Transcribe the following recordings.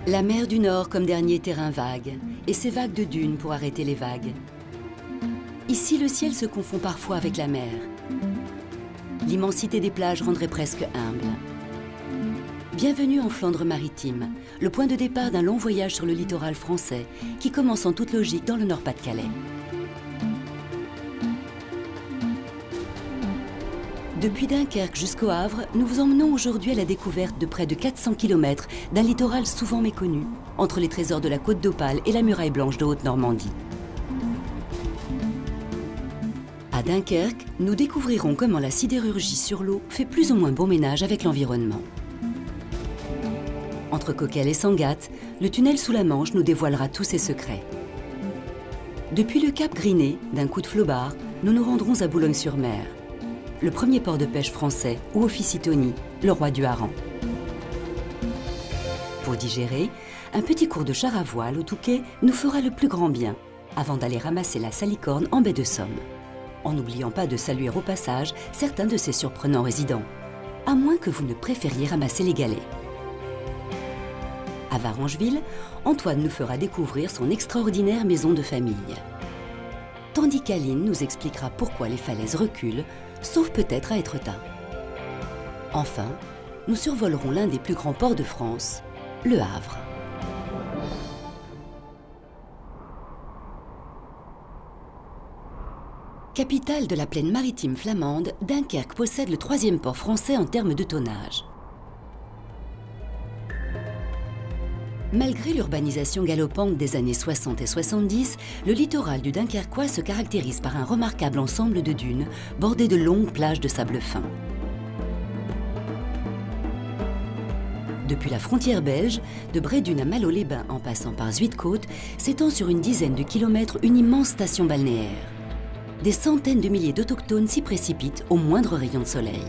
La mer du Nord comme dernier terrain vague, et ses vagues de dunes pour arrêter les vagues. Ici, le ciel se confond parfois avec la mer. L'immensité des plages rendrait presque humble. Bienvenue en Flandre maritime, le point de départ d'un long voyage sur le littoral français qui commence en toute logique dans le Nord-Pas-de-Calais. Depuis Dunkerque jusqu'au Havre, nous vous emmenons aujourd'hui à la découverte de près de 400 km d'un littoral souvent méconnu, entre les trésors de la Côte d'Opale et la muraille blanche de Haute-Normandie. À Dunkerque, nous découvrirons comment la sidérurgie sur l'eau fait plus ou moins bon ménage avec l'environnement. Entre Coquelles et Sangatte, le tunnel sous la Manche nous dévoilera tous ses secrets. Depuis le cap Griné, d'un coup de flobard, nous nous rendrons à Boulogne-sur-Mer, le premier port de pêche français où officie Tony, le roi du hareng. Pour digérer, un petit cours de char à voile au Touquet nous fera le plus grand bien, avant d'aller ramasser la salicorne en baie de Somme. En n'oubliant pas de saluer au passage certains de ses surprenants résidents, à moins que vous ne préfériez ramasser les galets. À Varengeville, Antoine nous fera découvrir son extraordinaire maison de famille. Tandis qu'Aline nous expliquera pourquoi les falaises reculent, sauf peut-être à Étretat. Enfin, nous survolerons l'un des plus grands ports de France, le Havre. Capitale de la plaine maritime flamande, Dunkerque possède le troisième port français en termes de tonnage. Malgré l'urbanisation galopante des années 60 et 70, le littoral du Dunkerquois se caractérise par un remarquable ensemble de dunes bordées de longues plages de sable fin. Depuis la frontière belge, de Brédune à Malo-les-Bains en passant par Zuidcote, s'étend sur une dizaine de kilomètres une immense station balnéaire. Des centaines de milliers d'autochtones s'y précipitent au moindre rayon de soleil.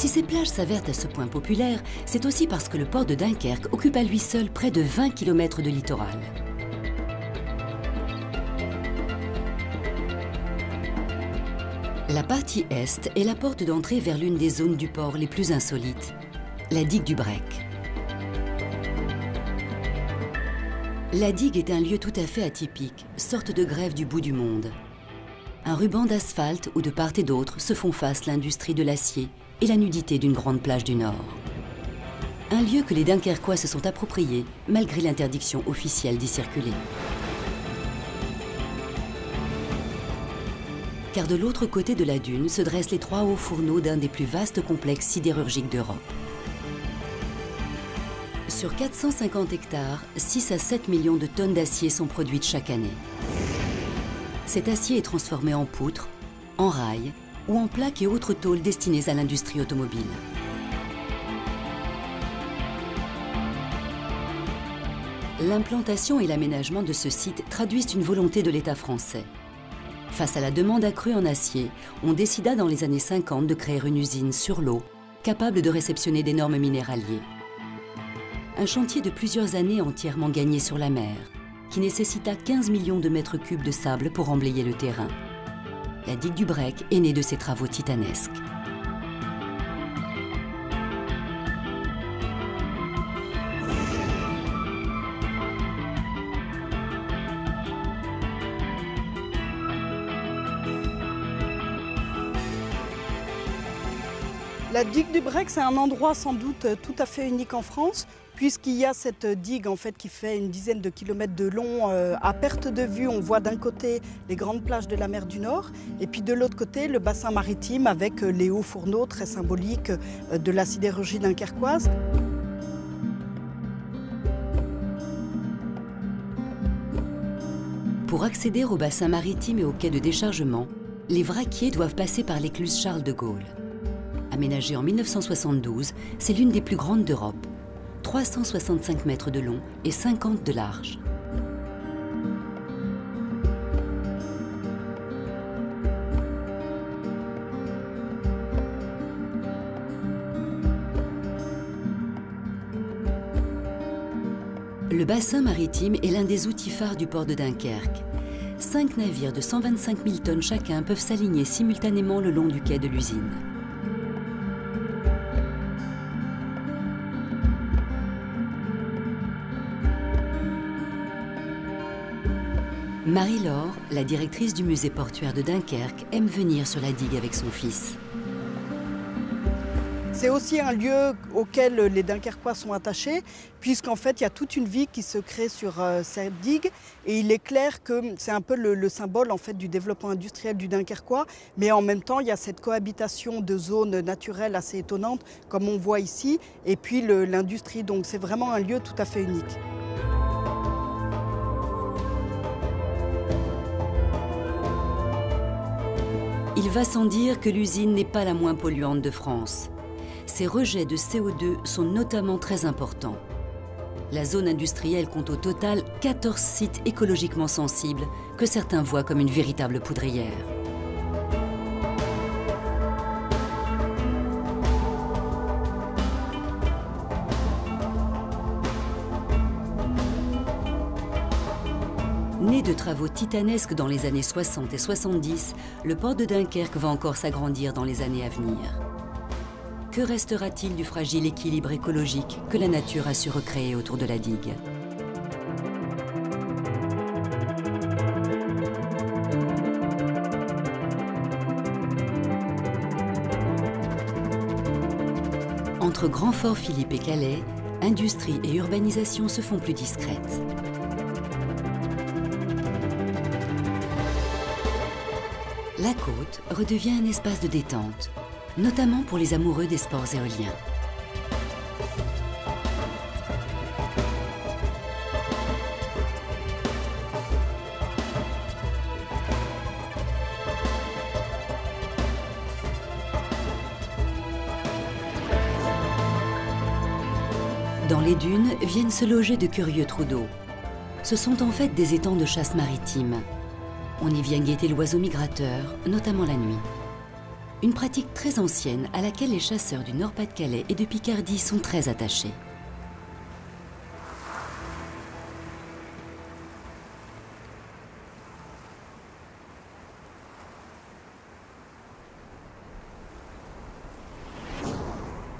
Si ces plages s'avèrent à ce point populaires, c'est aussi parce que le port de Dunkerque occupe à lui seul près de 20 km de littoral. La partie est est la porte d'entrée vers l'une des zones du port les plus insolites, la digue du Brec. La digue est un lieu tout à fait atypique, sorte de grève du bout du monde. Un ruban d'asphalte où de part et d'autre se font face l'industrie de l'acier et la nudité d'une grande plage du Nord. Un lieu que les Dunkerquois se sont appropriés malgré l'interdiction officielle d'y circuler. Car de l'autre côté de la dune se dressent les trois hauts fourneaux d'un des plus vastes complexes sidérurgiques d'Europe. Sur 450 hectares, 6 à 7 millions de tonnes d'acier sont produites chaque année. Cet acier est transformé en poutres, en rails ou en plaques et autres tôles destinées à l'industrie automobile. L'implantation et l'aménagement de ce site traduisent une volonté de l'État français. Face à la demande accrue en acier, on décida dans les années 50 de créer une usine sur l'eau, capable de réceptionner d'énormes minéraliers. Un chantier de plusieurs années entièrement gagné sur la mer, qui nécessita 15 millions de mètres cubes de sable pour emblayer le terrain. La digue du Brec est née de ces travaux titanesques. La digue du Brec, c'est un endroit sans doute tout à fait unique en France, puisqu'il y a cette digue en fait, qui fait une dizaine de kilomètres de long. À perte de vue, on voit d'un côté les grandes plages de la mer du Nord, et puis de l'autre côté, le bassin maritime avec les hauts fourneaux très symboliques de la sidérurgie dunkerquoise. Pour accéder au bassin maritime et au quai de déchargement, les vraquiers doivent passer par l'écluse Charles de Gaulle. Aménagée en 1972, c'est l'une des plus grandes d'Europe. 365 mètres de long et 50 de large. Le bassin maritime est l'un des outils phares du port de Dunkerque. 5 navires de 125 000 tonnes chacun peuvent s'aligner simultanément le long du quai de l'usine. Marie-Laure, la directrice du musée portuaire de Dunkerque, aime venir sur la digue avec son fils. C'est aussi un lieu auquel les Dunkerquois sont attachés, puisqu'en fait, il y a toute une vie qui se crée sur cette digue. Et il est clair que c'est un peu le symbole en fait, du développement industriel du Dunkerquois. Mais en même temps, il y a cette cohabitation de zones naturelles assez étonnantes, comme on voit ici, et puis l'industrie. Donc c'est vraiment un lieu tout à fait unique. Il va sans dire que l'usine n'est pas la moins polluante de France. Ses rejets de CO2 sont notamment très importants. La zone industrielle compte au total 14 sites écologiquement sensibles que certains voient comme une véritable poudrière. Né de travaux titanesques dans les années 60 et 70, le port de Dunkerque va encore s'agrandir dans les années à venir. Que restera-t-il du fragile équilibre écologique que la nature a su recréer autour de la digue? Entre Grand-Fort-Philippe et Calais, industrie et urbanisation se font plus discrètes. La côte redevient un espace de détente, notamment pour les amoureux des sports éoliens. Dans les dunes viennent se loger de curieux trous d'eau. Ce sont en fait des étangs de chasse maritime. On y vient guetter l'oiseau migrateur, notamment la nuit. Une pratique très ancienne à laquelle les chasseurs du Nord-Pas-de-Calais et de Picardie sont très attachés.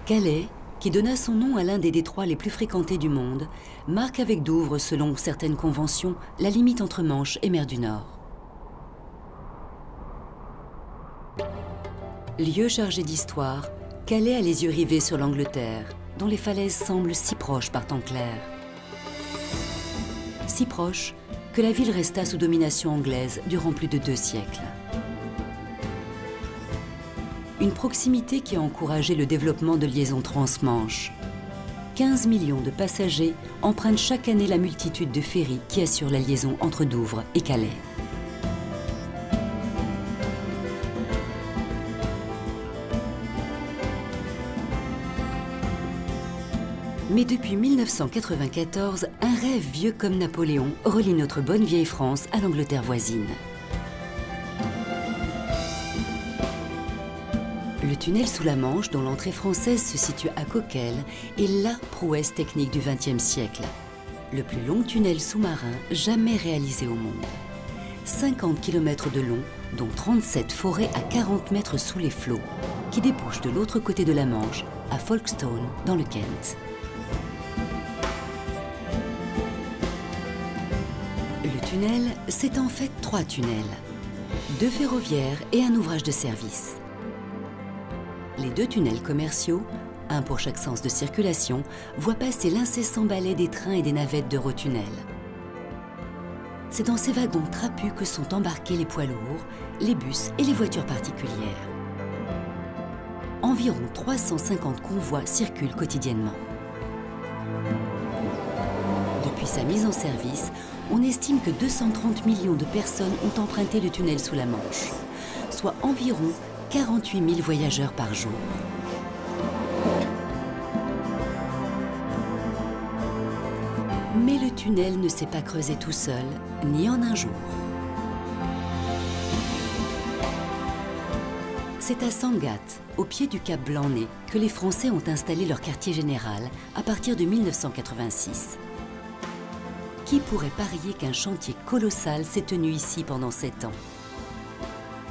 Calais, qui donna son nom à l'un des détroits les plus fréquentés du monde, marque avec Douvres, selon certaines conventions, la limite entre Manche et mer du Nord. Lieu chargé d'histoire, Calais a les yeux rivés sur l'Angleterre, dont les falaises semblent si proches par temps clair. Si proches que la ville resta sous domination anglaise durant plus de 2 siècles. Une proximité qui a encouragé le développement de liaisons trans-Manche. 15 millions de passagers empruntent chaque année la multitude de ferries qui assurent la liaison entre Douvres et Calais. Mais depuis 1994, un rêve vieux comme Napoléon relie notre bonne vieille France à l'Angleterre voisine. Le tunnel sous la Manche, dont l'entrée française se situe à Coquelles, est la prouesse technique du XXe siècle. Le plus long tunnel sous-marin jamais réalisé au monde. 50 km de long, dont 37 forêts à 40 mètres sous les flots, qui débouchent de l'autre côté de la Manche, à Folkestone, dans le Kent. Le tunnel, c'est en fait 3 tunnels, 2 ferroviaires et un ouvrage de service. Les 2 tunnels commerciaux, un pour chaque sens de circulation, voient passer l'incessant balai des trains et des navettes d'Eurotunnel. C'est dans ces wagons trapus que sont embarqués les poids lourds, les bus et les voitures particulières. Environ 350 convois circulent quotidiennement. Depuis sa mise en service, on estime que 230 millions de personnes ont emprunté le tunnel sous la Manche, soit environ 48 000 voyageurs par jour. Mais le tunnel ne s'est pas creusé tout seul, ni en un jour. C'est à Sangatte, au pied du Cap Blanc-Nez, que les Français ont installé leur quartier général à partir de 1986. Qui pourrait parier qu'un chantier colossal s'est tenu ici pendant 7 ans?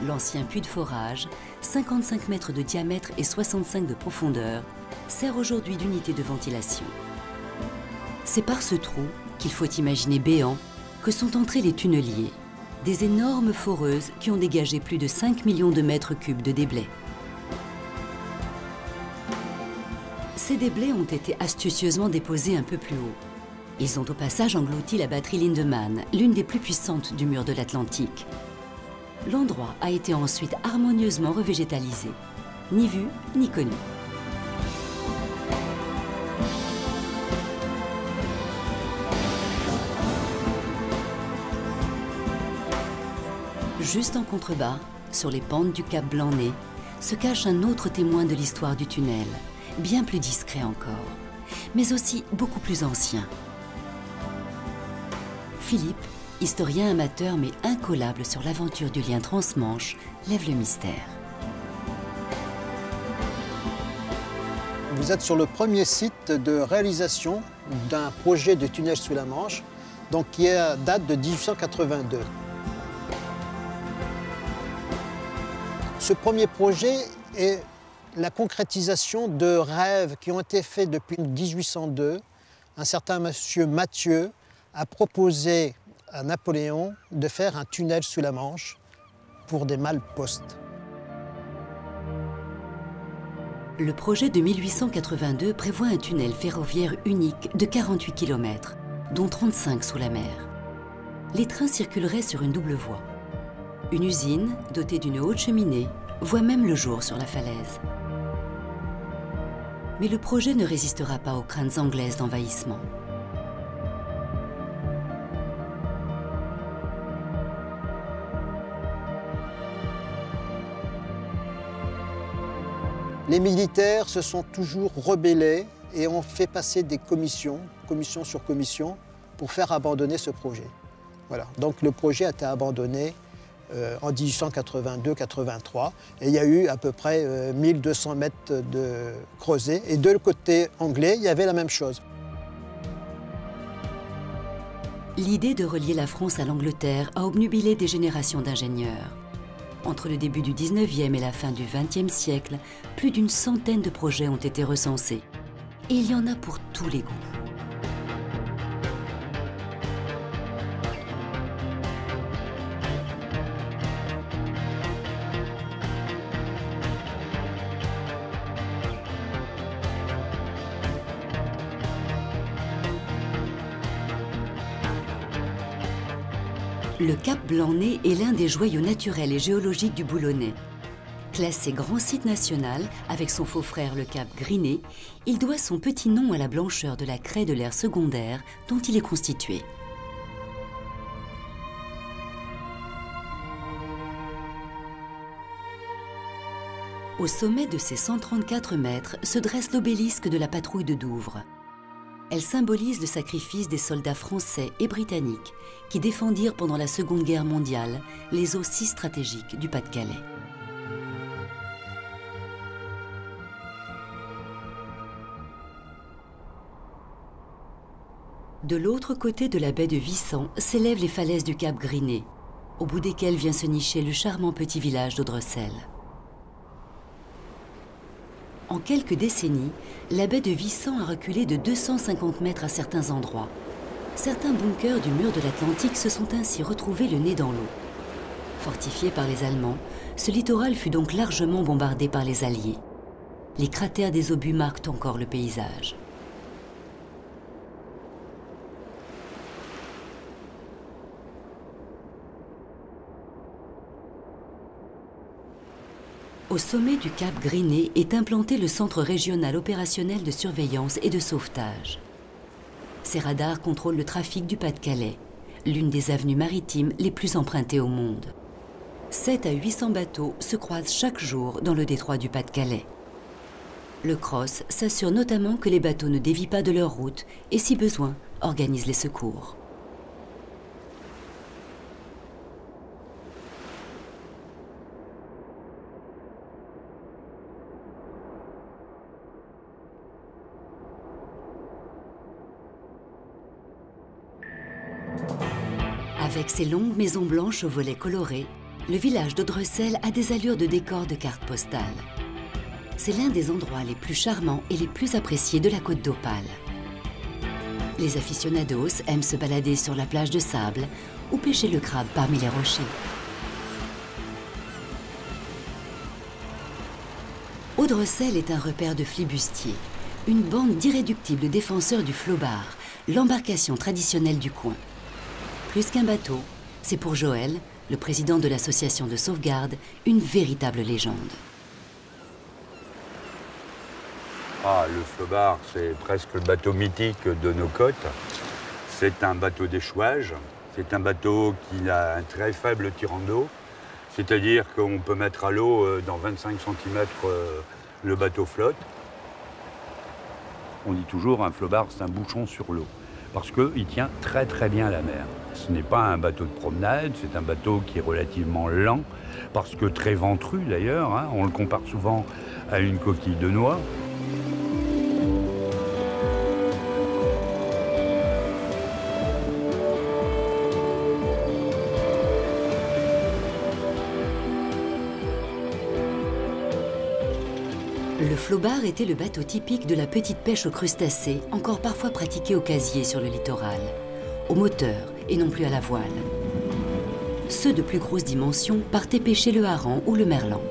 L'ancien puits de forage, 55 mètres de diamètre et 65 de profondeur, sert aujourd'hui d'unité de ventilation. C'est par ce trou, qu'il faut imaginer béant, que sont entrés les tunneliers, des énormes foreuses qui ont dégagé plus de 5 millions de mètres cubes de déblais. Ces déblais ont été astucieusement déposés un peu plus haut. Ils ont au passage englouti la batterie Lindemann, l'une des plus puissantes du mur de l'Atlantique. L'endroit a été ensuite harmonieusement revégétalisé. Ni vu, ni connu. Juste en contrebas, sur les pentes du cap Blanc-Nez, se cache un autre témoin de l'histoire du tunnel, bien plus discret encore, mais aussi beaucoup plus ancien. Philippe, historien amateur mais incollable sur l'aventure du lien transmanche, lève le mystère. Vous êtes sur le premier site de réalisation d'un projet de tunnel sous la Manche, donc qui date de 1882. Ce premier projet est la concrétisation de rêves qui ont été faits depuis 1802. Un certain monsieur Mathieu a proposé à Napoléon de faire un tunnel sous la Manche pour des malpostes. Le projet de 1882 prévoit un tunnel ferroviaire unique de 48 km, dont 35 sous la mer. Les trains circuleraient sur une double voie. Une usine, dotée d'une haute cheminée, voit même le jour sur la falaise. Mais le projet ne résistera pas aux craintes anglaises d'envahissement. Les militaires se sont toujours rebellés et ont fait passer des commissions, commission sur commission, pour faire abandonner ce projet. Voilà. Donc le projet a été abandonné en 1882-83 et il y a eu à peu près 1200 mètres de creuset. Et de le côté anglais, il y avait la même chose. L'idée de relier la France à l'Angleterre a obnubilé des générations d'ingénieurs. Entre le début du 19e et la fin du 20e siècle, plus d'une centaine de projets ont été recensés. Et il y en a pour tous les goûts. Le cap Blanc-Nez est l'un des joyaux naturels et géologiques du Boulonnais. Classé grand site national avec son faux frère le cap Griné, il doit son petit nom à la blancheur de la craie de l'ère secondaire dont il est constitué. Au sommet de ces 134 mètres se dresse l'obélisque de la patrouille de Douvres. Elle symbolise le sacrifice des soldats français et britanniques qui défendirent pendant la Seconde Guerre mondiale les eaux si stratégiques du Pas-de-Calais. De l'autre côté de la baie de Vissant s'élèvent les falaises du cap Griné, au bout desquelles vient se nicher le charmant petit village d'Audrecel. En quelques décennies, la baie de Vissant a reculé de 250 mètres à certains endroits. Certains bunkers du mur de l'Atlantique se sont ainsi retrouvés le nez dans l'eau. Fortifié par les Allemands, ce littoral fut donc largement bombardé par les Alliés. Les cratères des obus marquent encore le paysage. Au sommet du cap Griné est implanté le Centre régional opérationnel de surveillance et de sauvetage. Ces radars contrôlent le trafic du Pas-de-Calais, l'une des avenues maritimes les plus empruntées au monde. 700 à 800 bateaux se croisent chaque jour dans le détroit du Pas-de-Calais. Le CROSS s'assure notamment que les bateaux ne dévient pas de leur route et, si besoin, organise les secours. Avec ses longues maisons blanches aux volets colorés, le village d'Audrecel a des allures de décor de carte postale. C'est l'un des endroits les plus charmants et les plus appréciés de la Côte d'Opale. Les aficionados aiment se balader sur la plage de sable ou pêcher le crabe parmi les rochers. Audrecel est un repère de flibustiers, une bande d'irréductibles défenseurs du flobard, l'embarcation traditionnelle du coin. Plus qu'un bateau, c'est pour Joël, le président de l'association de sauvegarde, une véritable légende. Ah, le flobard, c'est presque le bateau mythique de nos côtes. C'est un bateau d'échouage. C'est un bateau qui a un très faible tirant d'eau. C'est-à-dire qu'on peut mettre à l'eau dans 25 cm le bateau flotte. On dit toujours un flobard, c'est un bouchon sur l'eau. Parce qu'il tient très très bien la mer. Ce n'est pas un bateau de promenade, c'est un bateau qui est relativement lent, parce que très ventru d'ailleurs, hein. On le compare souvent à une coquille de noix. Le flobard était le bateau typique de la petite pêche aux crustacés, encore parfois pratiquée au casier sur le littoral, au moteur et non plus à la voile. Ceux de plus grosses dimensions partaient pêcher le hareng ou le merlan.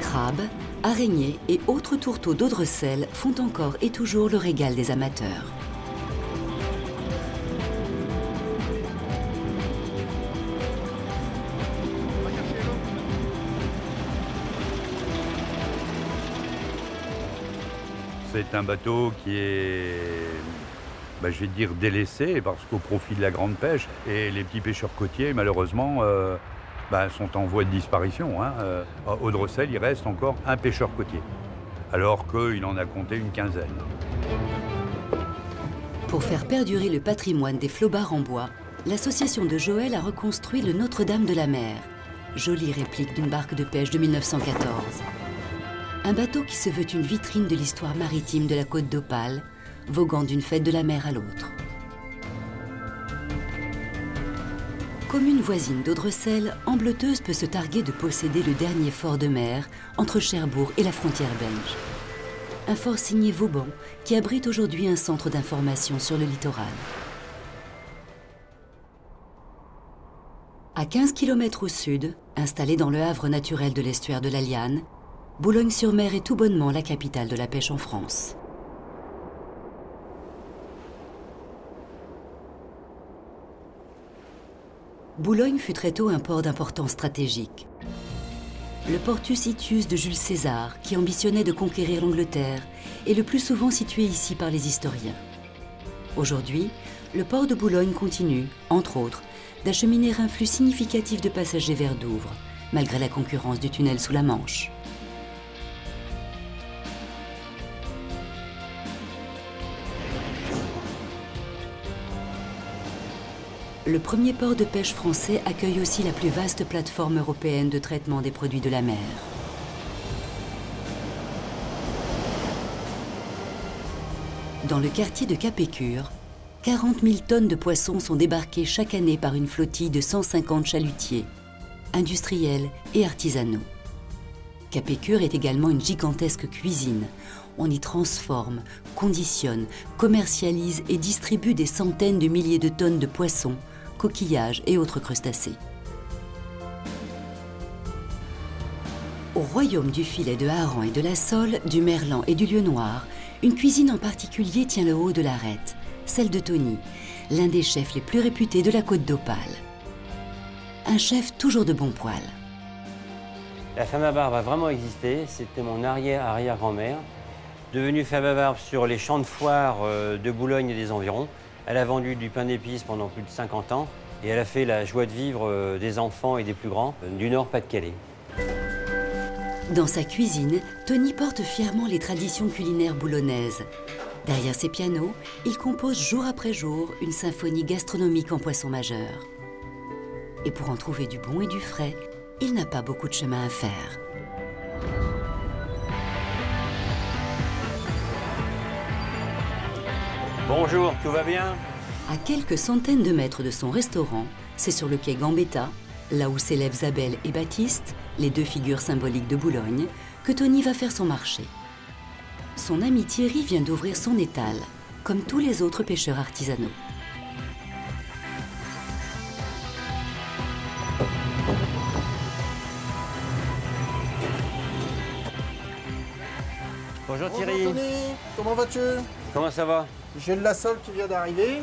Crabes, araignées et autres tourteaux d'Audrecel font encore et toujours le régal des amateurs. C'est un bateau qui est, je vais dire, délaissé parce qu'au profit de la grande pêche. Et les petits pêcheurs côtiers, malheureusement, sont en voie de disparition. Hein. À Audrecel, il reste encore un pêcheur côtier, alors qu'il en a compté une quinzaine. Pour faire perdurer le patrimoine des flobards en bois, l'association de Joël a reconstruit le Notre-Dame de la Mer, jolie réplique d'une barque de pêche de 1914. Un bateau qui se veut une vitrine de l'histoire maritime de la Côte d'Opale, voguant d'une fête de la mer à l'autre. Commune voisine d'Audrecel, Ambleteuse peut se targuer de posséder le dernier fort de mer entre Cherbourg et la frontière belge. Un fort signé Vauban qui abrite aujourd'hui un centre d'information sur le littoral. À 15 km au sud, installé dans le havre naturel de l'estuaire de la Liane, Boulogne-sur-Mer est tout bonnement la capitale de la pêche en France. Boulogne fut très tôt un port d'importance stratégique. Le Portus Itius de Jules César, qui ambitionnait de conquérir l'Angleterre, est le plus souvent situé ici par les historiens. Aujourd'hui, le port de Boulogne continue, entre autres, d'acheminer un flux significatif de passagers vers Douvres, malgré la concurrence du tunnel sous la Manche. Le premier port de pêche français accueille aussi la plus vaste plateforme européenne de traitement des produits de la mer. Dans le quartier de Capécure, 40 000 tonnes de poissons sont débarquées chaque année par une flottille de 150 chalutiers, industriels et artisanaux. Capécure est également une gigantesque cuisine. On y transforme, conditionne, commercialise et distribue des centaines de milliers de tonnes de poissons, coquillages et autres crustacés. Au royaume du filet de hareng et de la sole, du merlan et du lieu noir, une cuisine en particulier tient le haut de l'arête, celle de Tony, l'un des chefs les plus réputés de la Côte d'Opale. Un chef toujours de bon poil. La femme à barbe a vraiment existé, c'était mon arrière-arrière-grand-mère, devenue femme à barbe sur les champs de foire de Boulogne et des environs. Elle a vendu du pain d'épices pendant plus de 50 ans et elle a fait la joie de vivre des enfants et des plus grands du Nord-Pas-de-Calais. Dans sa cuisine, Tony porte fièrement les traditions culinaires boulonnaises. Derrière ses pianos, il compose jour après jour une symphonie gastronomique en poisson majeur. Et pour en trouver du bon et du frais, il n'a pas beaucoup de chemin à faire. Bonjour, tout va bien? À quelques centaines de mètres de son restaurant, c'est sur le quai Gambetta, là où s'élèvent Zabel et Baptiste, les deux figures symboliques de Boulogne, que Tony va faire son marché. Son ami Thierry vient d'ouvrir son étal, comme tous les autres pêcheurs artisanaux. Bonjour Thierry. Bonjour Tony, comment vas-tu? Comment ça va? J'ai de la sole qui vient d'arriver.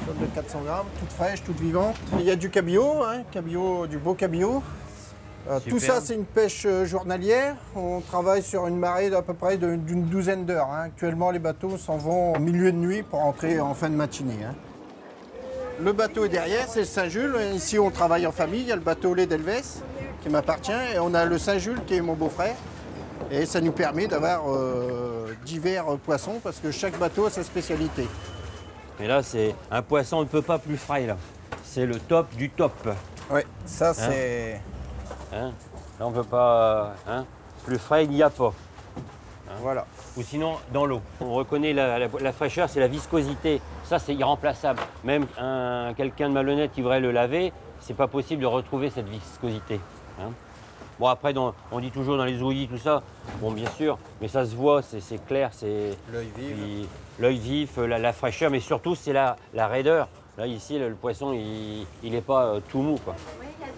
Sole de 400 grammes, toute fraîche, toute vivante. Il y a du cabillaud, du beau cabillaut. Tout ça, c'est une pêche journalière. On travaille sur une marée d'à peu près d'une douzaine d'heures. Actuellement, les bateaux s'en vont au milieu de nuit pour entrer en fin de matinée. Le bateau est derrière, c'est le Saint-Jules. Ici, on travaille en famille. Il y a le bateau lait d'Elvès qui m'appartient. Et on a le Saint-Jules qui est mon beau-frère. Et ça nous permet d'avoir divers poissons parce que chaque bateau a sa spécialité. Et là, c'est un poisson, on ne peut pas plus frais là. C'est le top du top. Oui, ça c'est... Là, on ne peut pas... plus frais, il n'y a pas. Voilà. Ou sinon, dans l'eau. On reconnaît la fraîcheur, c'est la viscosité. Ça, c'est irremplaçable. Même quelqu'un de malhonnête qui voudrait le laver, c'est pas possible de retrouver cette viscosité. Bon, après, on dit toujours dans les ouillis, tout ça, bon, bien sûr, mais ça se voit, c'est clair, c'est... L'œil vif, la fraîcheur, mais surtout, c'est la raideur. Là, ici, le poisson, il n'est pas tout mou, quoi.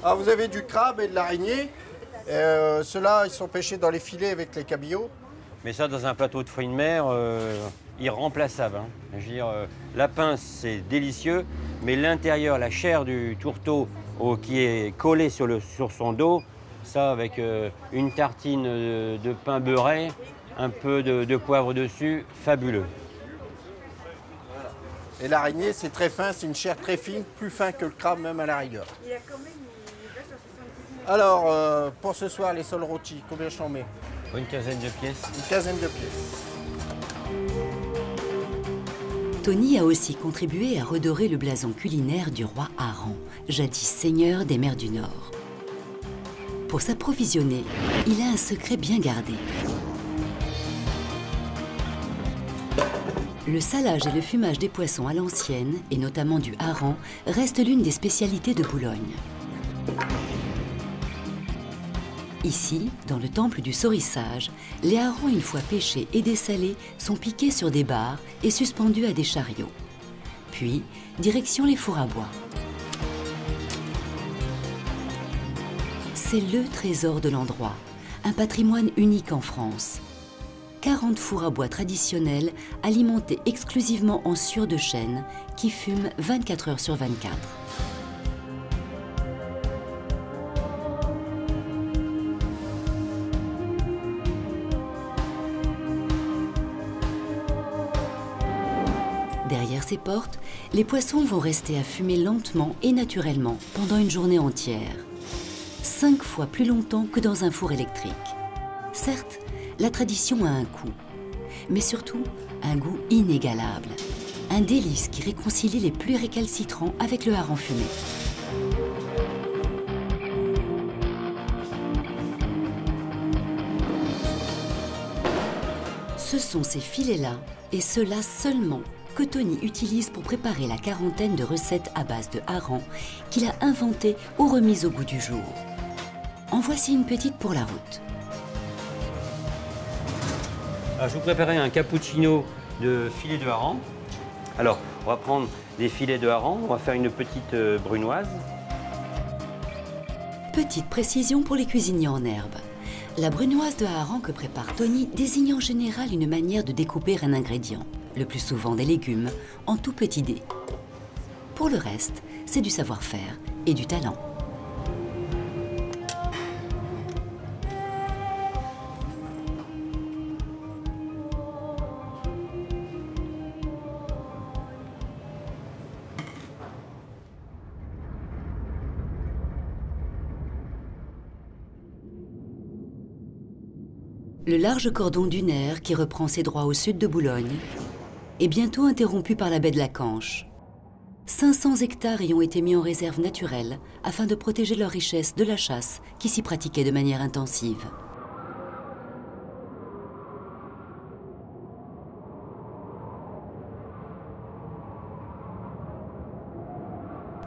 Alors, vous avez du crabe et de l'araignée. Ceux-là, ils sont pêchés dans les filets avec les cabillots. Mais ça, dans un plateau de fruits de mer, irremplaçable. Je veux dire, la pince, c'est délicieux, mais l'intérieur, la chair du tourteau qui est collée sur son dos, ça, avec une tartine de pain beurré, un peu de poivre dessus, fabuleux. Et l'araignée, c'est très fin, c'est une chair très fine, plus fin que le crabe même à la rigueur. Alors, pour ce soir, les sols rôtis, combien je t'en mets? Une quinzaine de pièces. Une quinzaine de pièces. Tony a aussi contribué à redorer le blason culinaire du roi Aran, jadis seigneur des mers du Nord. Pour s'approvisionner, il a un secret bien gardé. Le salage et le fumage des poissons à l'ancienne, et notamment du hareng, reste l'une des spécialités de Boulogne. Ici, dans le temple du Saurissage, les harengs, une fois pêchés et dessalés, sont piqués sur des barres et suspendus à des chariots. Puis, direction les fours à bois. C'est le trésor de l'endroit, un patrimoine unique en France. 40 fours à bois traditionnels alimentés exclusivement en sciure de chêne qui fument 24 heures sur 24. Derrière ces portes, les poissons vont rester à fumer lentement et naturellement pendant une journée entière. 5 fois plus longtemps que dans un four électrique. Certes, la tradition a un coût, mais surtout un goût inégalable. Un délice qui réconcilie les plus récalcitrants avec le hareng fumé. Ce sont ces filets-là, et ceux-là seulement, que Tony utilise pour préparer la quarantaine de recettes à base de hareng qu'il a inventées ou remises au goût du jour. En voici une petite pour la route. Alors, je vous préparais un cappuccino de filets de hareng. Alors, on va prendre des filets de hareng, on va faire une petite brunoise. Petite précision pour les cuisiniers en herbe. La brunoise de hareng que prépare Tony désigne en général une manière de découper un ingrédient, le plus souvent des légumes, en tout petits dés. Pour le reste, c'est du savoir-faire et du talent. Le large cordon dunaire, qui reprend ses droits au sud de Boulogne, est bientôt interrompu par la baie de la Canche. 500 hectares y ont été mis en réserve naturelle afin de protéger leur richesse de la chasse qui s'y pratiquait de manière intensive.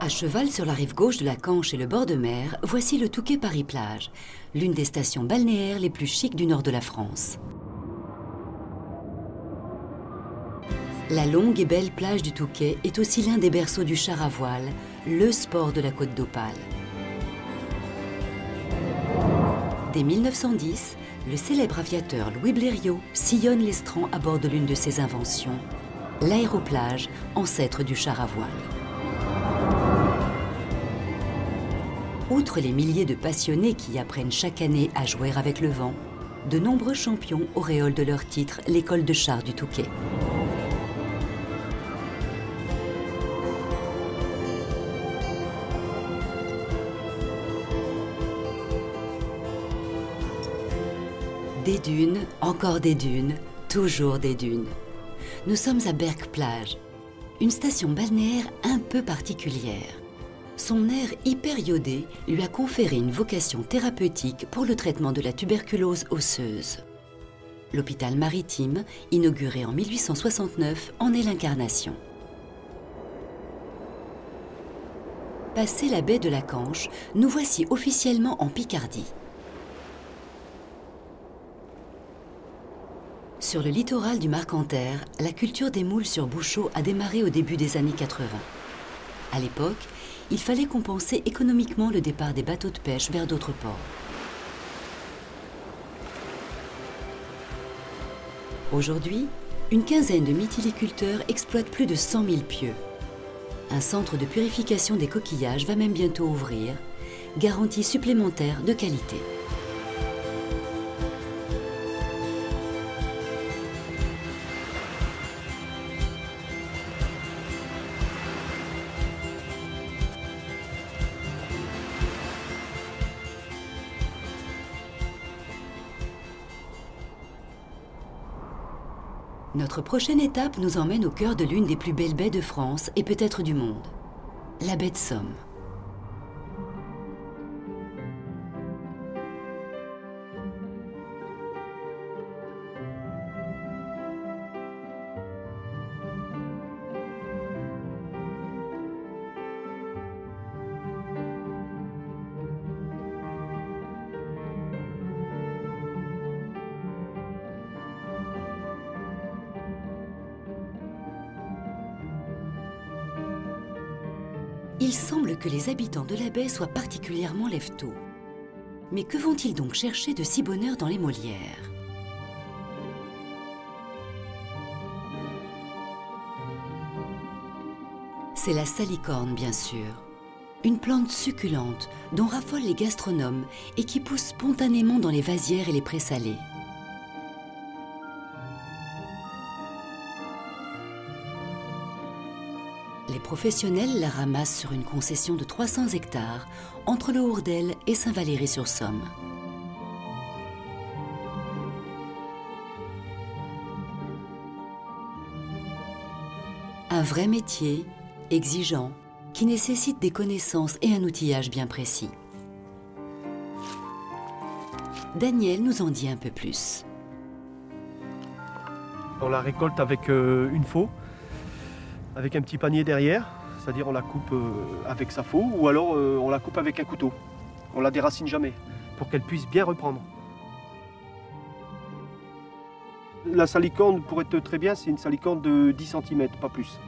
À cheval sur la rive gauche de la Canche et le bord de mer, voici le Touquet Paris-Plage, l'une des stations balnéaires les plus chics du nord de la France. La longue et belle plage du Touquet est aussi l'un des berceaux du char à voile, le sport de la Côte d'Opale. Dès 1910, le célèbre aviateur Louis Blériot sillonne l'estran à bord de l'une de ses inventions, l'aéroplage, ancêtre du char à voile. Outre les milliers de passionnés qui apprennent chaque année à jouer avec le vent, de nombreux champions auréolent de leur titre l'école de char du Touquet. Des dunes, encore des dunes, toujours des dunes. Nous sommes à Berck-Plage, une station balnéaire un peu particulière. Son air hyper iodé lui a conféré une vocation thérapeutique pour le traitement de la tuberculose osseuse. L'hôpital maritime, inauguré en 1869, en est l'incarnation. Passé la baie de la Canche, nous voici officiellement en Picardie. Sur le littoral du Marcanterre, la culture des moules sur bouchot a démarré au début des années 80. À l'époque, il fallait compenser économiquement le départ des bateaux de pêche vers d'autres ports. Aujourd'hui, une quinzaine de mytiliculteurs exploitent plus de 100 000 pieux. Un centre de purification des coquillages va même bientôt ouvrir, garantie supplémentaire de qualité. Notre prochaine étape nous emmène au cœur de l'une des plus belles baies de France et peut-être du monde, la baie de Somme. Il semble que les habitants de la baie soient particulièrement lève-tôt. Mais que vont-ils donc chercher de si bonne heure dans les Molières? C'est la salicorne, bien sûr. Une plante succulente dont raffolent les gastronomes et qui pousse spontanément dans les vasières et les prés salés. Les professionnels la ramassent sur une concession de 300 hectares entre le Hourdel et Saint-Valery-sur-Somme. Un vrai métier, exigeant, qui nécessite des connaissances et un outillage bien précis. Daniel nous en dit un peu plus. On la récolte avec une faux, avec un petit panier derrière, c'est-à-dire on la coupe avec sa faux ou alors on la coupe avec un couteau. On la déracine jamais pour qu'elle puisse bien reprendre. La salicorne, pour être très bien, c'est une salicorne de 10 cm, pas plus.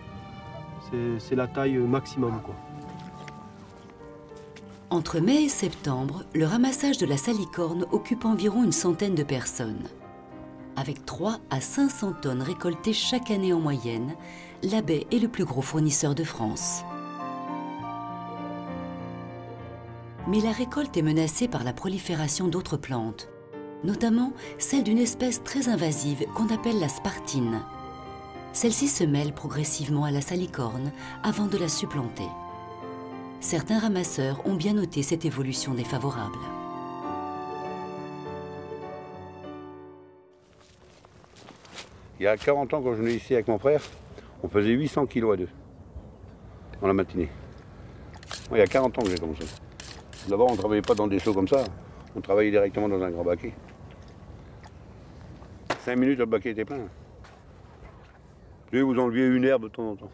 C'est la taille maximum, quoi. Entre mai et septembre, le ramassage de la salicorne occupe environ une centaine de personnes. Avec 3 à 500 tonnes récoltées chaque année en moyenne, la baie est le plus gros fournisseur de France. Mais la récolte est menacée par la prolifération d'autres plantes, notamment celle d'une espèce très invasive qu'on appelle la spartine. Celle-ci se mêle progressivement à la salicorne avant de la supplanter. Certains ramasseurs ont bien noté cette évolution défavorable. Il y a 40 ans, quand je venais ici avec mon frère, on faisait 800 kilos à deux, dans la matinée. Moi, il y a 40 ans que j'ai commencé. D'abord, on ne travaillait pas dans des seaux comme ça, on travaillait directement dans un grand baquet. 5 minutes, le baquet était plein. Je vais vous enlever une herbe de temps en temps.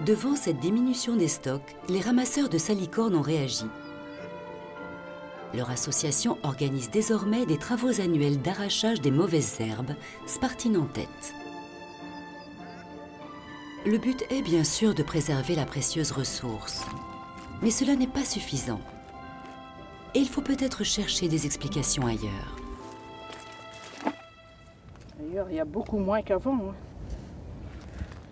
Devant cette diminution des stocks, les ramasseurs de salicorne ont réagi. Leur association organise désormais des travaux annuels d'arrachage des mauvaises herbes, Spartine en tête. Le but est bien sûr de préserver la précieuse ressource, mais cela n'est pas suffisant. Et il faut peut-être chercher des explications ailleurs. D'ailleurs, il y a beaucoup moins qu'avant. Hein.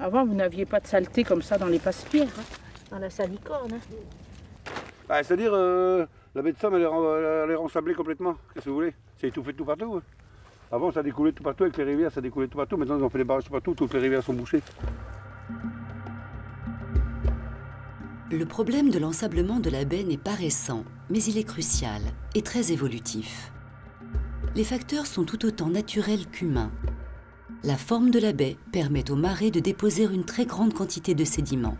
Avant, vous n'aviez pas de saleté comme ça dans les passe-pierres, hein, dans la salicorne. Hein. Bah, c'est-à-dire, la baie de Somme, elle est rensablée complètement. Qu'est-ce que vous voulez? C'est étouffé tout partout. Hein. Avant, ça découlait tout partout avec les rivières, ça découlait tout partout. Maintenant, ils ont fait des barrages tout partout, toutes les rivières sont bouchées. Le problème de l'ensablement de la baie n'est pas récent, mais il est crucial et très évolutif. Les facteurs sont tout autant naturels qu'humains. La forme de la baie permet aux marées de déposer une très grande quantité de sédiments.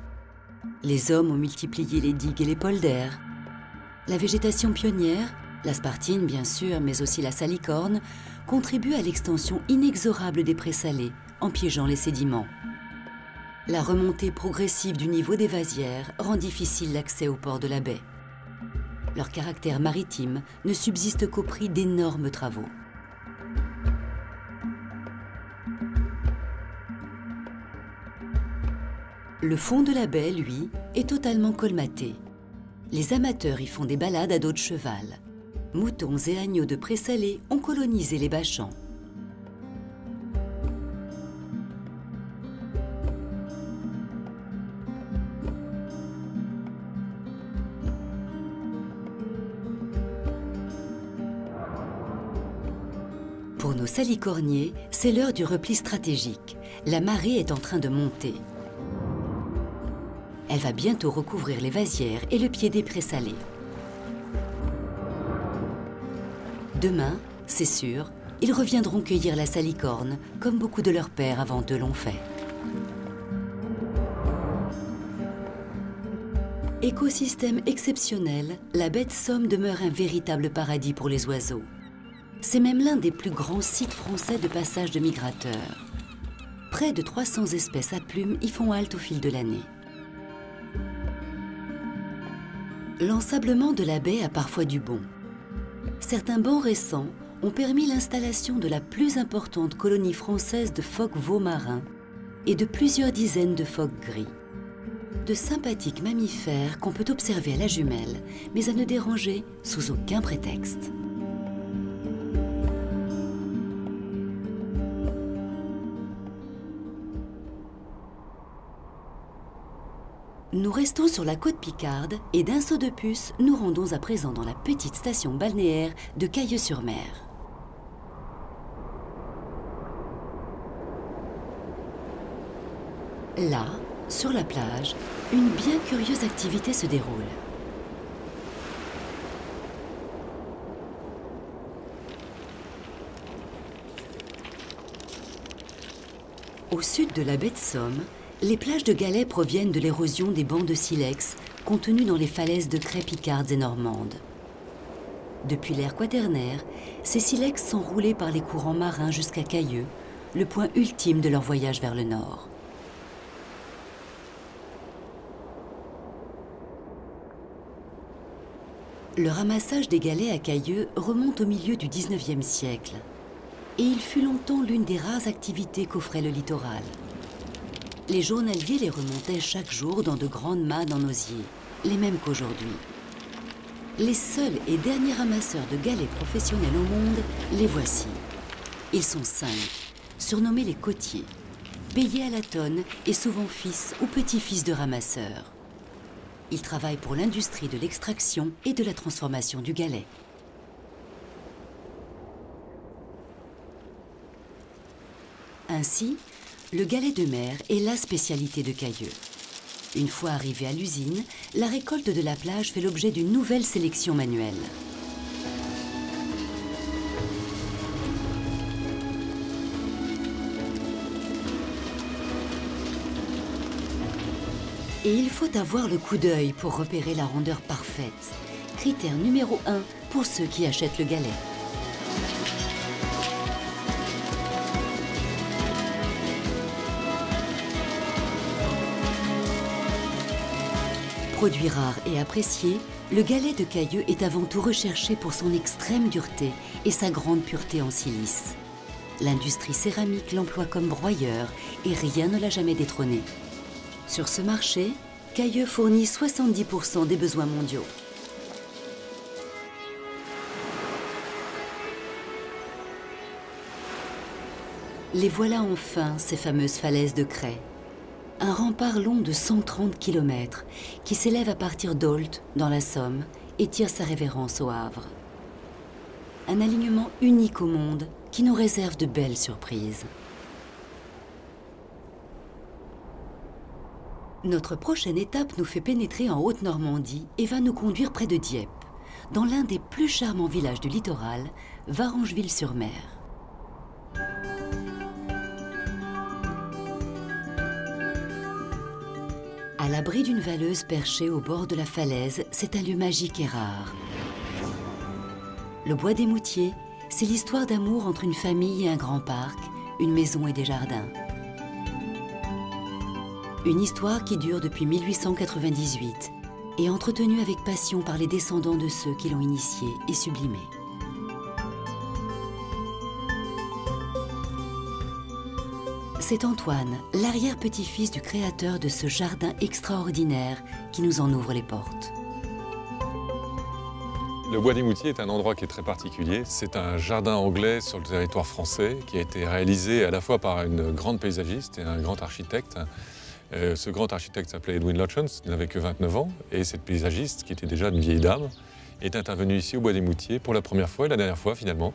Les hommes ont multiplié les digues et les polders. La végétation pionnière, la spartine bien sûr, mais aussi la salicorne, contribue à l'extension inexorable des présalés en piégeant les sédiments. La remontée progressive du niveau des vasières rend difficile l'accès au port de la baie. Leur caractère maritime ne subsiste qu'au prix d'énormes travaux. Le fond de la baie, lui, est totalement colmaté. Les amateurs y font des balades à dos de cheval. Moutons et agneaux de présalés ont colonisé les bachans. Pour nos salicorniers, c'est l'heure du repli stratégique. La marée est en train de monter. Elle va bientôt recouvrir les vasières et le pied des présalés. Demain, c'est sûr, ils reviendront cueillir la salicorne, comme beaucoup de leurs pères avant eux l'ont fait. Écosystème exceptionnel, la baie de Somme demeure un véritable paradis pour les oiseaux. C'est même l'un des plus grands sites français de passage de migrateurs. Près de 300 espèces à plumes y font halte au fil de l'année. L'ensablement de la baie a parfois du bon. Certains bancs récents ont permis l'installation de la plus importante colonie française de phoques veaux marins et de plusieurs dizaines de phoques gris. De sympathiques mammifères qu'on peut observer à la jumelle, mais à ne déranger sous aucun prétexte. Nous restons sur la côte Picarde et d'un saut de puce, nous rendons à présent dans la petite station balnéaire de Cailleux-sur-Mer. Là, sur la plage, une bien curieuse activité se déroule. Au sud de la baie de Somme, les plages de galets proviennent de l'érosion des bancs de silex contenus dans les falaises de craie picardes et normandes. Depuis l'ère quaternaire, ces silex sont roulés par les courants marins jusqu'à Cailleux, le point ultime de leur voyage vers le nord. Le ramassage des galets à Cailleux remonte au milieu du XIXe siècle. Et il fut longtemps l'une des rares activités qu'offrait le littoral. Les journaliers les remontaient chaque jour dans de grandes mannes en osier, les mêmes qu'aujourd'hui. Les seuls et derniers ramasseurs de galets professionnels au monde, les voici. Ils sont 5, surnommés les côtiers, payés à la tonne et souvent fils ou petits-fils de ramasseurs. Ils travaillent pour l'industrie de l'extraction et de la transformation du galet. Ainsi, le galet de mer est la spécialité de Cailleux. Une fois arrivé à l'usine, la récolte de la plage fait l'objet d'une nouvelle sélection manuelle. Et il faut avoir le coup d'œil pour repérer la rondeur parfaite. Critère numéro 1 pour ceux qui achètent le galet. Produit rare et apprécié, le galet de Cailleux est avant tout recherché pour son extrême dureté et sa grande pureté en silice. L'industrie céramique l'emploie comme broyeur et rien ne l'a jamais détrôné. Sur ce marché, Cailleux fournit 70% des besoins mondiaux. Les voilà enfin, ces fameuses falaises de craie. Un rempart long de 130 km qui s'élève à partir d'Olt, dans la Somme, et tire sa révérence au Havre. Un alignement unique au monde qui nous réserve de belles surprises. Notre prochaine étape nous fait pénétrer en Haute-Normandie et va nous conduire près de Dieppe, dans l'un des plus charmants villages du littoral, Varengeville-sur-Mer. À l'abri d'une valeuse perchée au bord de la falaise, c'est un lieu magique et rare. Le bois des Moutiers, c'est l'histoire d'amour entre une famille et un grand parc, une maison et des jardins. Une histoire qui dure depuis 1898 et entretenue avec passion par les descendants de ceux qui l'ont initiée et sublimée. C'est Antoine, l'arrière-petit-fils du créateur de ce jardin extraordinaire, qui nous en ouvre les portes. Le Bois des Moutiers est un endroit qui est très particulier. C'est un jardin anglais sur le territoire français qui a été réalisé à la fois par une grande paysagiste et un grand architecte. Ce grand architecte s'appelait Edwin Lutyens, il n'avait que 29 ans, et cette paysagiste, qui était déjà une vieille dame, est intervenue ici au Bois des Moutiers pour la première fois et la dernière fois finalement,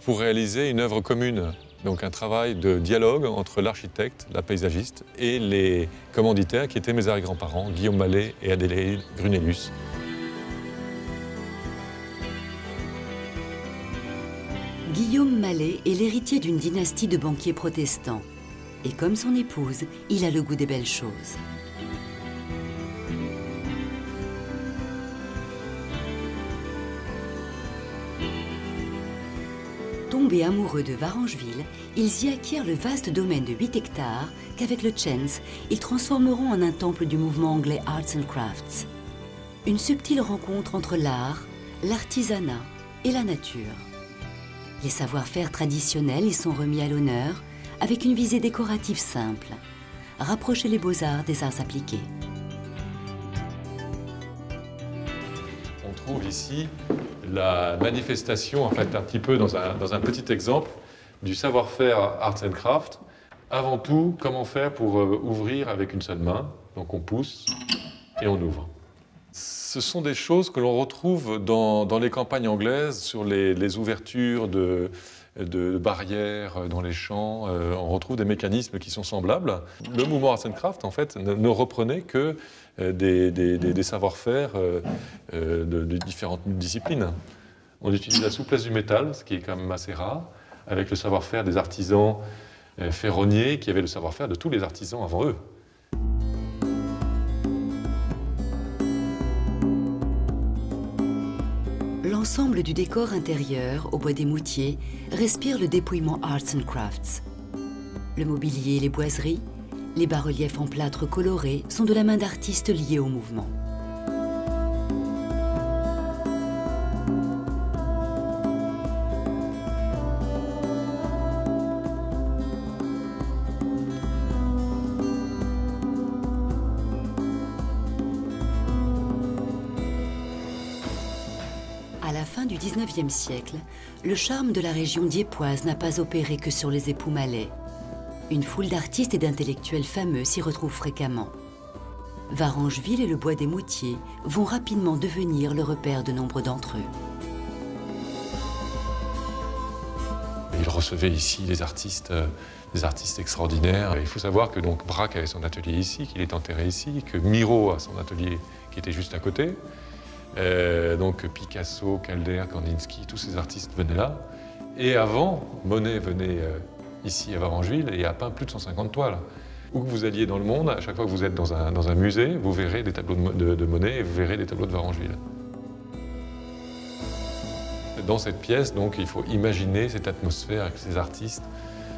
pour réaliser une œuvre commune. Donc un travail de dialogue entre l'architecte, la paysagiste et les commanditaires qui étaient mes arrière-grands-parents, Guillaume Mallet et Adélaïde Grunelius. Guillaume Mallet est l'héritier d'une dynastie de banquiers protestants. Et comme son épouse, il a le goût des belles choses. Tombés amoureux de Varengeville, ils y acquièrent le vaste domaine de 8 hectares qu'avec le Chance, ils transformeront en un temple du mouvement anglais Arts and Crafts. Une subtile rencontre entre l'art, l'artisanat et la nature. Les savoir-faire traditionnels y sont remis à l'honneur avec une visée décorative simple. Rapprocher les beaux-arts des arts appliqués. On trouve ici la manifestation, en fait, un petit peu dans un petit exemple du savoir-faire Arts and Crafts. Avant tout, comment faire pour ouvrir avec une seule main. Donc on pousse et on ouvre. Ce sont des choses que l'on retrouve dans les campagnes anglaises, sur les ouvertures de barrières dans les champs. On retrouve des mécanismes qui sont semblables. Le mouvement Arts and Crafts, en fait, ne reprenait que des savoir-faire de différentes disciplines. On utilise la souplesse du métal, ce qui est quand même assez rare, avec le savoir-faire des artisans ferronniers qui avaient le savoir-faire de tous les artisans avant eux. L'ensemble du décor intérieur, au Bois des Moutiers, respire le dépouillement Arts and Crafts. Le mobilier et les boiseries, les bas-reliefs en plâtre coloré sont de la main d'artistes liés au mouvement. À la fin du XIXe siècle, le charme de la région dieppoise n'a pas opéré que sur les époux Mallet. Une foule d'artistes et d'intellectuels fameux s'y retrouve fréquemment. Varengeville et le Bois des Moutiers vont rapidement devenir le repère de nombre d'entre eux. Il recevait ici des artistes extraordinaires. Il faut savoir que donc Braque avait son atelier ici, qu'il est enterré ici, que Miro a son atelier qui était juste à côté. Donc Picasso, Calder, Kandinsky, tous ces artistes venaient là. Et avant, Monet venait ici à Varengeville et a peint plus de 150 toiles. Où que vous alliez dans le monde, à chaque fois que vous êtes dans un musée, vous verrez des tableaux de Monet et vous verrez des tableaux de Varengeville. Dans cette pièce, donc, il faut imaginer cette atmosphère avec ces artistes,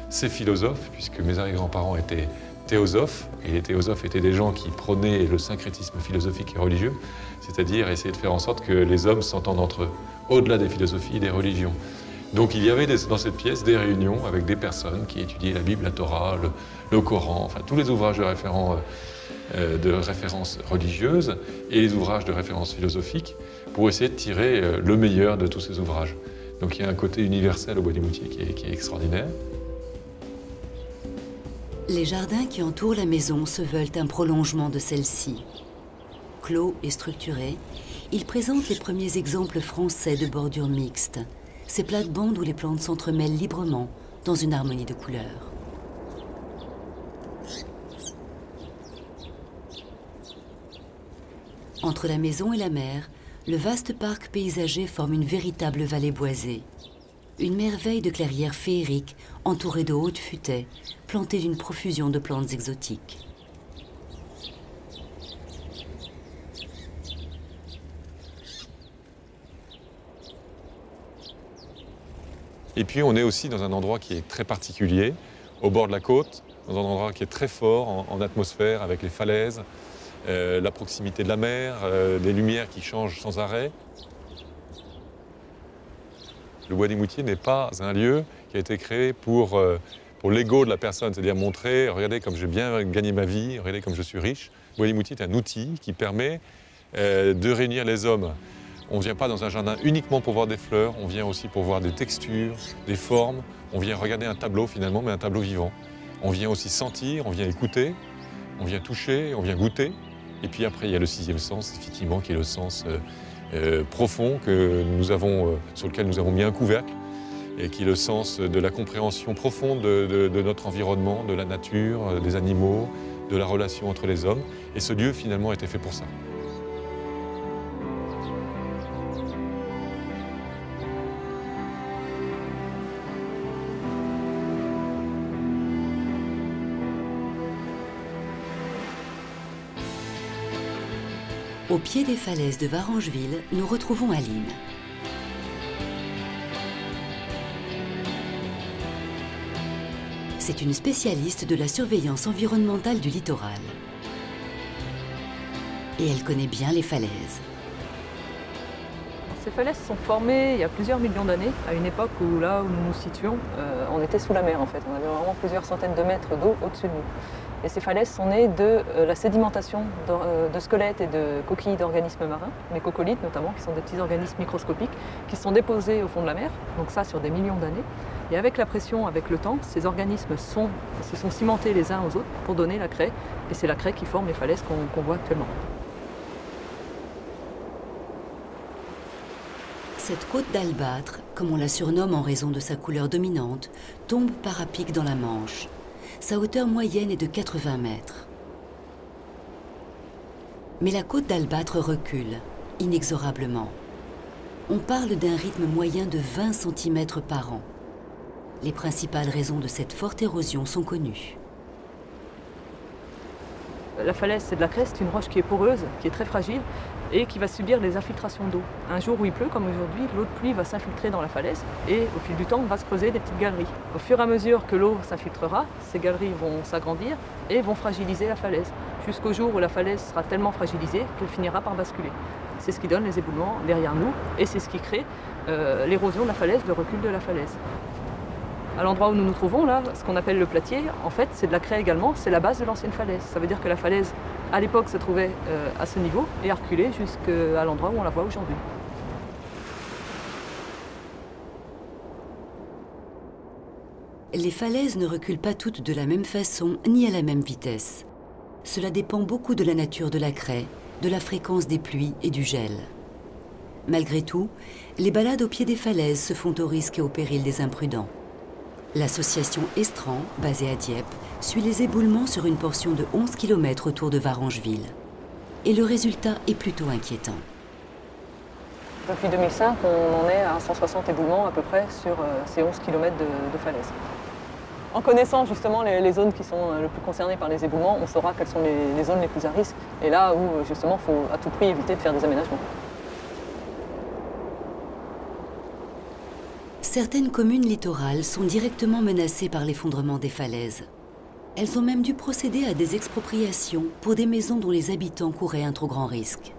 ces philosophes, puisque mes arrière-grands-parents étaient théosophes. Et les théosophes étaient des gens qui prônaient le syncrétisme philosophique et religieux, c'est-à-dire essayer de faire en sorte que les hommes s'entendent entre eux, au-delà des philosophies et des religions. Donc il y avait dans cette pièce des réunions avec des personnes qui étudiaient la Bible, la Torah, le Coran, enfin tous les ouvrages de référence religieuse et les ouvrages de référence philosophique pour essayer de tirer le meilleur de tous ces ouvrages. Donc il y a un côté universel au Bois des Moutiers qui est extraordinaire. Les jardins qui entourent la maison se veulent un prolongement de celle-ci. Clos et structurés, ils présentent les premiers exemples français de bordures mixtes, ces plates-bandes où les plantes s'entremêlent librement dans une harmonie de couleurs. Entre la maison et la mer, le vaste parc paysager forme une véritable vallée boisée. Une merveille de clairières féeriques entourée de hautes futaies, plantées d'une profusion de plantes exotiques. Et puis on est aussi dans un endroit qui est très particulier, au bord de la côte, dans un endroit qui est très fort en atmosphère, avec les falaises, la proximité de la mer, des lumières qui changent sans arrêt. Le Bois des Moutiers n'est pas un lieu qui a été créé pour l'ego de la personne, c'est-à-dire montrer, regardez comme j'ai bien gagné ma vie, regardez comme je suis riche. Le Bois des Moutiers est un outil qui permet de réunir les hommes. On ne vient pas dans un jardin uniquement pour voir des fleurs, on vient aussi pour voir des textures, des formes. On vient regarder un tableau finalement, mais un tableau vivant. On vient aussi sentir, on vient écouter, on vient toucher, on vient goûter. Et puis après, il y a le sixième sens, effectivement, qui est le sens profond sur lequel nous avons mis un couvercle, et qui est le sens de la compréhension profonde de notre environnement, de la nature, des animaux, de la relation entre les hommes. Et ce lieu, finalement, a été fait pour ça. Au pied des falaises de Varengeville, nous retrouvons Aline. C'est une spécialiste de la surveillance environnementale du littoral. Et elle connaît bien les falaises. Ces falaises sont formées il y a plusieurs millions d'années, à une époque où là où nous nous situons, on était sous la mer en fait. On avait vraiment plusieurs centaines de mètres d'eau au-dessus de nous. Et ces falaises sont nées de la sédimentation de squelettes et de coquilles d'organismes marins, les coccolithes notamment, qui sont des petits organismes microscopiques, qui sont déposés au fond de la mer, donc ça sur des millions d'années. Et avec la pression, avec le temps, ces organismes se sont cimentés les uns aux autres pour donner la craie, et c'est la craie qui forme les falaises qu'on voit actuellement. Cette côte d'albâtre, comme on la surnomme en raison de sa couleur dominante, tombe par à pic dans la Manche. Sa hauteur moyenne est de 80 mètres. Mais la côte d'albâtre recule, inexorablement. On parle d'un rythme moyen de 20 cm par an. Les principales raisons de cette forte érosion sont connues. La falaise, c'est de la craie, c'est une roche qui est poreuse, qui est très fragile et qui va subir les infiltrations d'eau. Un jour où il pleut, comme aujourd'hui, l'eau de pluie va s'infiltrer dans la falaise et au fil du temps, on va se creuser des petites galeries. Au fur et à mesure que l'eau s'infiltrera, ces galeries vont s'agrandir et vont fragiliser la falaise, jusqu'au jour où la falaise sera tellement fragilisée qu'elle finira par basculer. C'est ce qui donne les éboulements derrière nous et c'est ce qui crée l'érosion de la falaise, le recul de la falaise. À l'endroit où nous nous trouvons, là, ce qu'on appelle le platier, en fait, c'est de la craie également, c'est la base de l'ancienne falaise. Ça veut dire que la falaise, à l'époque, se trouvait à ce niveau et a reculé jusqu'à l'endroit où on la voit aujourd'hui. Les falaises ne reculent pas toutes de la même façon ni à la même vitesse. Cela dépend beaucoup de la nature de la craie, de la fréquence des pluies et du gel. Malgré tout, les balades au pied des falaises se font au risque et au péril des imprudents. L'association Estran, basée à Dieppe, suit les éboulements sur une portion de 11 km autour de Varengeville. Et le résultat est plutôt inquiétant. Depuis 2005, on en est à 160 éboulements à peu près sur ces 11 km de falaise. En connaissant justement les zones qui sont le plus concernées par les éboulements, on saura quelles sont les zones les plus à risque et là où justement il faut à tout prix éviter de faire des aménagements. Certaines communes littorales sont directement menacées par l'effondrement des falaises. Elles ont même dû procéder à des expropriations pour des maisons dont les habitants couraient un trop grand risque.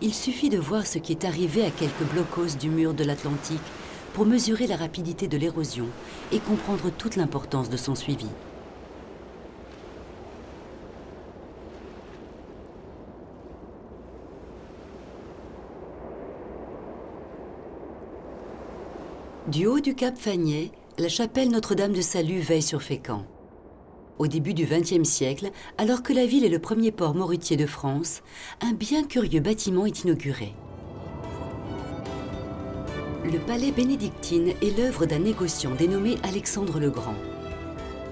Il suffit de voir ce qui est arrivé à quelques blocos du mur de l'Atlantique pour mesurer la rapidité de l'érosion et comprendre toute l'importance de son suivi. Du haut du cap Fagnet, la chapelle Notre-Dame de Salut veille sur Fécamp. Au début du XXe siècle, alors que la ville est le premier port morutier de France, un bien curieux bâtiment est inauguré. Le palais bénédictine est l'œuvre d'un négociant dénommé Alexandre le Grand.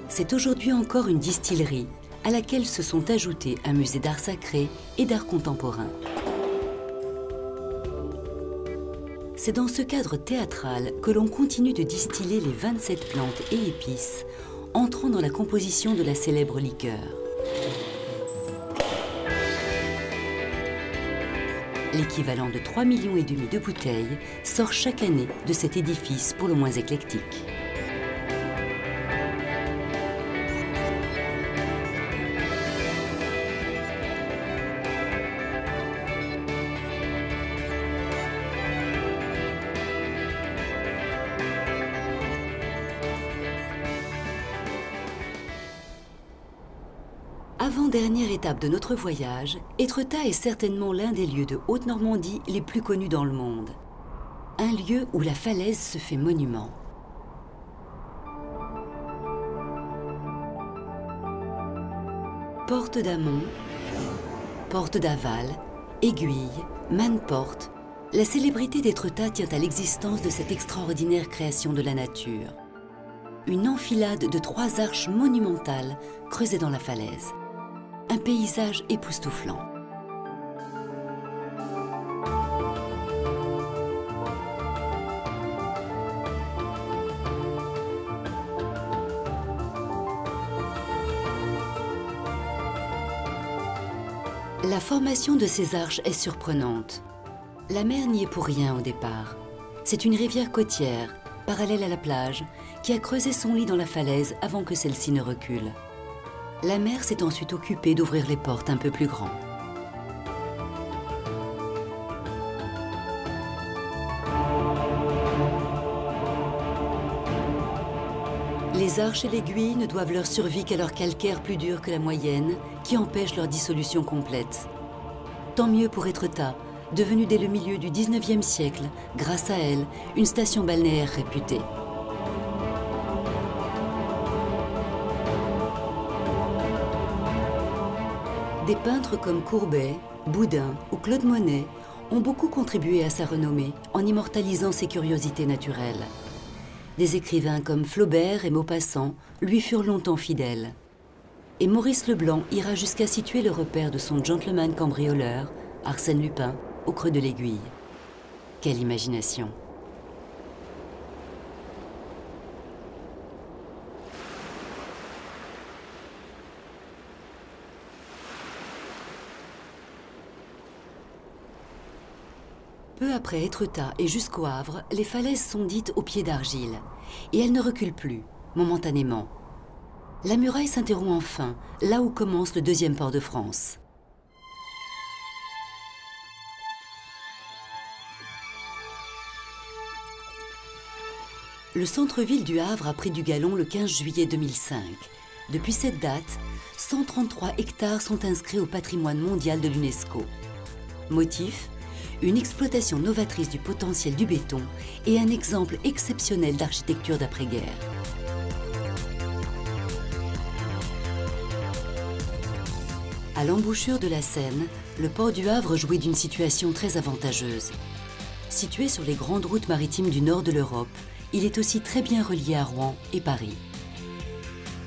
C'est aujourd'hui encore une distillerie à laquelle se sont ajoutés un musée d'art sacré et d'art contemporain. C'est dans ce cadre théâtral que l'on continue de distiller les 27 plantes et épices entrant dans la composition de la célèbre liqueur. L'équivalent de 3,5 millions de bouteilles sort chaque année de cet édifice pour le moins éclectique. Avant-dernière étape de notre voyage, Étretat est certainement l'un des lieux de Haute-Normandie les plus connus dans le monde. Un lieu où la falaise se fait monument. Porte d'Amont, Porte d'Aval, Aiguille, Manne-Porte, la célébrité d'Étretat tient à l'existence de cette extraordinaire création de la nature. Une enfilade de 3 arches monumentales creusées dans la falaise. Un paysage époustouflant. La formation de ces arches est surprenante. La mer n'y est pour rien au départ. C'est une rivière côtière, parallèle à la plage, qui a creusé son lit dans la falaise avant que celle-ci ne recule. La mer s'est ensuite occupée d'ouvrir les portes un peu plus grands. Les arches et l'aiguille ne doivent leur survie qu'à leur calcaire plus dur que la moyenne, qui empêche leur dissolution complète. Tant mieux pour Étretat, devenue dès le milieu du XIXe siècle, grâce à elle, une station balnéaire réputée. Des peintres comme Courbet, Boudin ou Claude Monet ont beaucoup contribué à sa renommée en immortalisant ses curiosités naturelles. Des écrivains comme Flaubert et Maupassant lui furent longtemps fidèles. Et Maurice Leblanc ira jusqu'à situer le repère de son gentleman cambrioleur, Arsène Lupin, au creux de l'Aiguille. Quelle imagination! Peu après Étretat et jusqu'au Havre, les falaises sont dites au pied d'argile. Et elles ne reculent plus, momentanément. La muraille s'interrompt enfin, là où commence le deuxième port de France. Le centre-ville du Havre a pris du galon le 15 juillet 2005. Depuis cette date, 133 hectares sont inscrits au patrimoine mondial de l'UNESCO. Motif ? Une exploitation novatrice du potentiel du béton et un exemple exceptionnel d'architecture d'après-guerre. À l'embouchure de la Seine, le port du Havre jouit d'une situation très avantageuse. Situé sur les grandes routes maritimes du nord de l'Europe, il est aussi très bien relié à Rouen et Paris.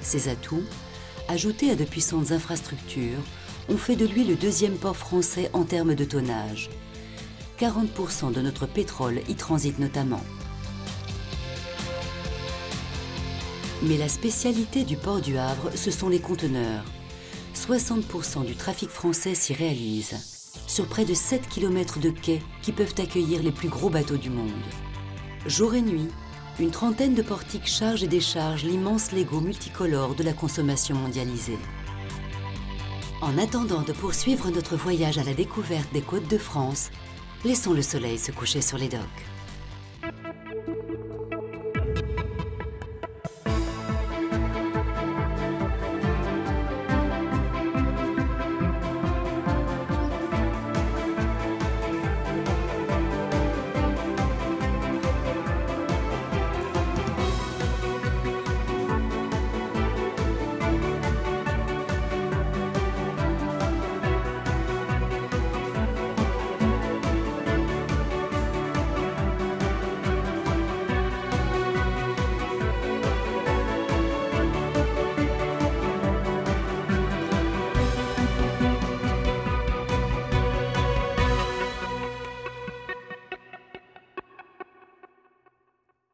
Ces atouts, ajoutés à de puissantes infrastructures, ont fait de lui le deuxième port français en termes de tonnage. 40% de notre pétrole y transite notamment. Mais la spécialité du port du Havre, ce sont les conteneurs. 60% du trafic français s'y réalise, sur près de 7 km de quais qui peuvent accueillir les plus gros bateaux du monde. Jour et nuit, une trentaine de portiques chargent et déchargent l'immense Lego multicolore de la consommation mondialisée. En attendant de poursuivre notre voyage à la découverte des côtes de France, laissons le soleil se coucher sur les docks.